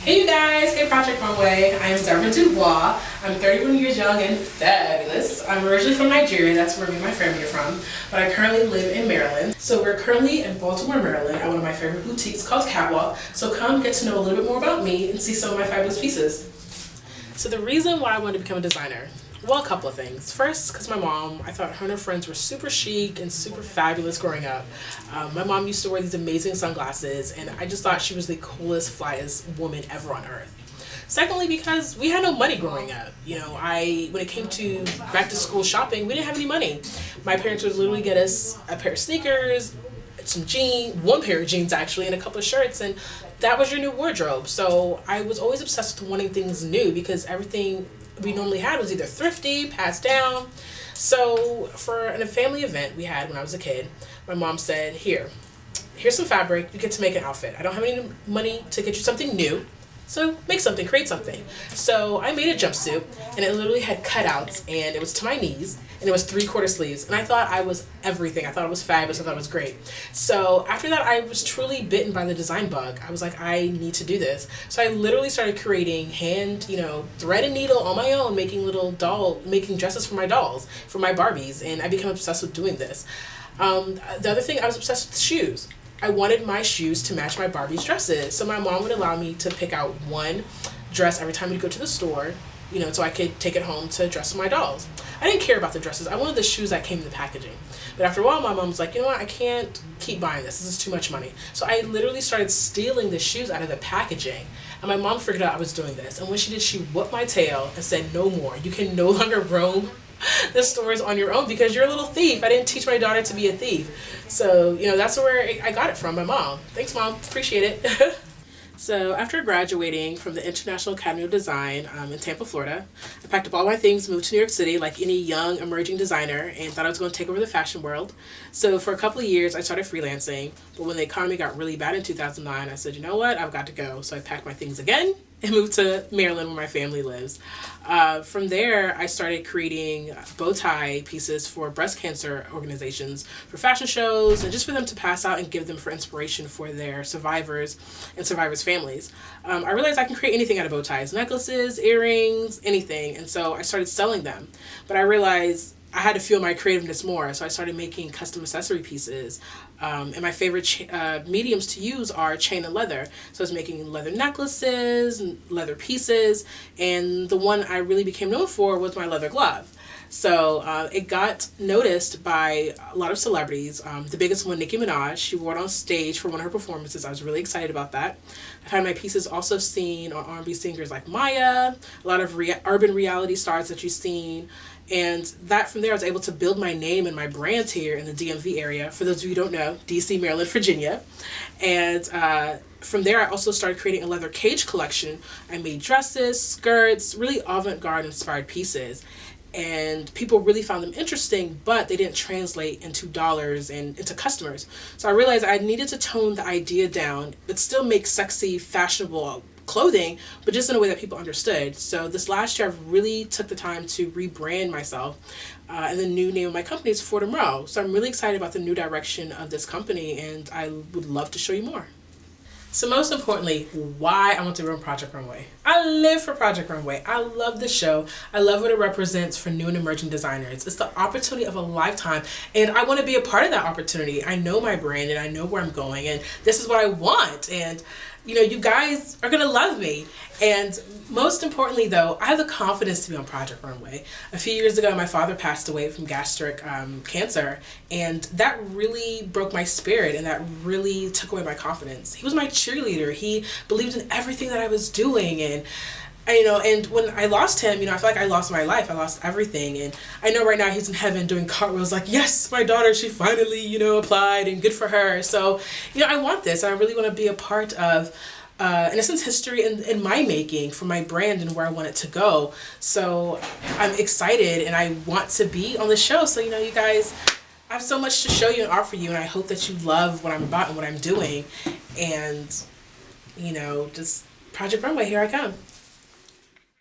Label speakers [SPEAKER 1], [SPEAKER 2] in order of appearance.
[SPEAKER 1] Hey you guys, hey Project Runway. I am Deborah. I'm 31 years young and fabulous. I'm originally from Nigeria, that's where me and my family are from, but I currently live in Maryland. So we're currently in Baltimore, Maryland at one of my favorite boutiques called Catwalk. So come get to know a little bit more about me and see some of my fabulous pieces. So the reason why I wanted to become a designer, well, a couple of things. First, because my mom, I thought her and her friends were super chic and super fabulous growing up. My mom used to wear these amazing sunglasses, and I just thought she was the coolest, flyest woman ever on earth. Secondly, because we had no money growing up. You know, when it came to back to school shopping, we didn't have any money. My parents would literally get us a pair of sneakers, some jeans, one pair of jeans actually, and a couple of shirts, and that was your new wardrobe. So I was always obsessed with wanting things new because everything we normally had was either thrifty, passed down. So for a family event we had when I was a kid, my mom said, here's some fabric, you get to make an outfit. I don't have any money to get you something new, so make something, create something. So I made a jumpsuit, and it literally had cutouts, and it was to my knees, and it was 3/4 sleeves, and I thought I was everything. I thought it was fabulous. I thought it was great. So after that, I was truly bitten by the design bug. I was like, I need to do this. So I literally started creating thread and needle on my own, making making dresses for my dolls, for my Barbies, and I became obsessed with doing this. The other thing, I was obsessed with shoes. I wanted my shoes to match my Barbie's dresses. So my mom would allow me to pick out one dress every time we'd go to the store, so I could take it home to dress my dolls. I didn't care about the dresses. I wanted the shoes that came in the packaging. But after a while, my mom was like, you know what, I can't keep buying this. This is too much money. So I literally started stealing the shoes out of the packaging. And my mom figured out I was doing this. And when she did, she whooped my tail and said, no more. You can no longer roam the stores on your own because you're a little thief. I didn't teach my daughter to be a thief. So, that's where I got it from, my mom. Thanks, Mom. Appreciate it. So after graduating from the International Academy of Design in Tampa, Florida, I packed up all my things, moved to New York City like any young emerging designer, and thought I was going to take over the fashion world. So for a couple of years, I started freelancing. But when the economy got really bad in 2009, I said, you know what, I've got to go. So I packed my things again and moved to Maryland where my family lives. From there, I started creating bow tie pieces for breast cancer organizations, for fashion shows, and just for them to pass out and give them for inspiration for their survivors and survivors' families. I realized I can create anything out of bow ties, necklaces, earrings, anything, and so I started selling them. But I realized I had to fuel my creativeness more, so I started making custom accessory pieces. And my favorite mediums to use are chain and leather. So I was making leather necklaces, and leather pieces, and the one I really became known for was my leather glove. So it got noticed by a lot of celebrities. The biggest one, Nicki Minaj, she wore it on stage for one of her performances. I was really excited about that. I've had my pieces also seen on R&B singers like Maya, a lot of urban reality stars that you've seen. And that from there, I was able to build my name and my brand here in the DMV area. For those of you who don't know, DC, Maryland, Virginia. And from there, I also started creating a leather cage collection. I made dresses, skirts, really avant-garde inspired pieces. And people really found them interesting, but they didn't translate into dollars and into customers. So I realized I needed to tone the idea down, but still make sexy, fashionable clothing, but just in a way that people understood. So this last year, I've really took the time to rebrand myself. And the new name of my company is Fordham Row. So I'm really excited about the new direction of this company, and I would love to show you more. So most importantly, why I want to run Project Runway. I live for Project Runway. I love the show. I love what it represents for new and emerging designers. It's the opportunity of a lifetime, and I want to be a part of that opportunity. I know my brand, and I know where I'm going, and this is what I want. And you guys are going to love me. And most importantly, though, I have the confidence to be on Project Runway. A few years ago, my father passed away from gastric cancer, and that really broke my spirit, and that really took away my confidence. He was my cheerleader. He believed in everything that I was doing, and and when I lost him, I feel like I lost my life. I lost everything. And I know right now he's in heaven doing cartwheels like, yes, my daughter, she finally, applied, and good for her. So, I want this. I really want to be a part of, in a sense, history in my making for my brand and where I want it to go. So I'm excited, and I want to be on the show. So, you guys, I have so much to show you and offer you, and I hope that you love what I'm about and what I'm doing. And, just Project Runway, here I come.